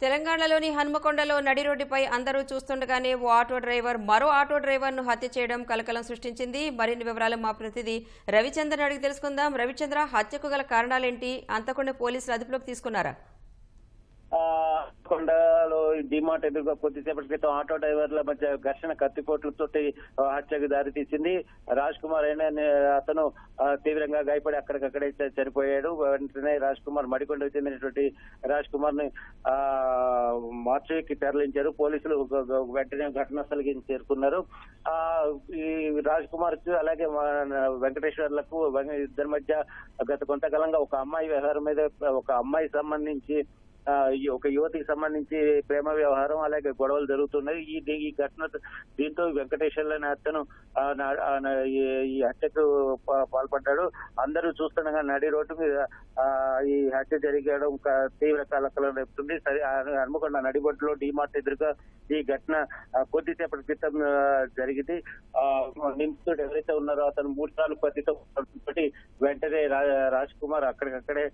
తెలంగాణలోని హన్మకొండలో నడి రోడ్డుపై అందరూ చూస్తుండగానే మరో ఆటో డ్రైవర్ను హత్య చేయడం కలకలం సృష్టించింది. మరిన్ని వివరాలు మా ప్రతినిధి రవిచంద్రన్ అడిగి తెలుసుకుందాం. రవిచంద్ర, హత్యకు గల కారణాలేంటి? అంతకుండా పోలీసులు అదుపులోకి తీసుకున్నారా? కొండలో డిమార్ట్ ఎదురుగా కొద్దిసేపటి క్రితం ఆటో డ్రైవర్ల మధ్య ఘర్షణ కత్తిపోట్లతో హత్యకు దారితీసింది. రాజ్ కుమార్ అనే అతను తీవ్రంగా గాయపడి అక్కడికక్కడే చనిపోయాడు. వెంటనే రాజ్ కుమార్ మడికొండకు చెందినటువంటి రాజ్ కుమార్ ని మార్చికి తరలించారు. పోలీసులు వెంటనే ఘటనా స్థలికి చేరుకున్నారు. ఈ రాజ్ కుమార్ కు అలాగే వెంకటేశ్వర్లకు ఇద్దరి మధ్య గత కొంతకాలంగా ఒక అమ్మాయి వ్యవహారం మీద ఒక అమ్మాయి సంబంధించి ఒక యువతికి సంబంధించి ప్రేమ వ్యవహారం అలాగే గొడవలు జరుగుతున్నాయి. ఈ ఘటన దీంతో వెంకటేశ్వర్లు అనే అతను ఈ హత్యకు పాల్పడ్డాడు. అందరూ చూస్తుండగా నడి రోడ్డు మీద ఈ హత్య జరిగడం తీవ్ర కలకలం రేపుతుంది. హన్మకొండ నడిబొడ్డులో డిమార్ట్ ఎదురుగా ఈ ఘటన కొద్దిసేపటి క్రితం జరిగింది. నిందితుడు ఎవరైతే ఉన్నారో అతను 3 సార్లు కత్తితో వెంటనే రాజ్ కుమార్ అక్కడికక్కడే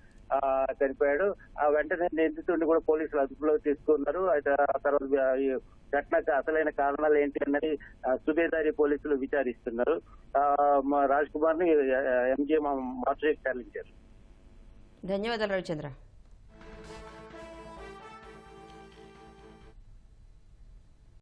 చనిపోయాడు. వెంటనే నిందితుడిని కూడా పోలీసులు అదుపులో తీసుకున్నారు. అయితే ఆ తర్వాత ఈ ఘటనకు అసలైన కారణాలు ఏంటి అన్నది సుబేదారి పోలీసులు విచారిస్తున్నారు. రాజ్ కుమార్ ని ఎంజీఎం మార్చుకి తరలించారు. ధన్యవాదాలు రవిచంద్ర.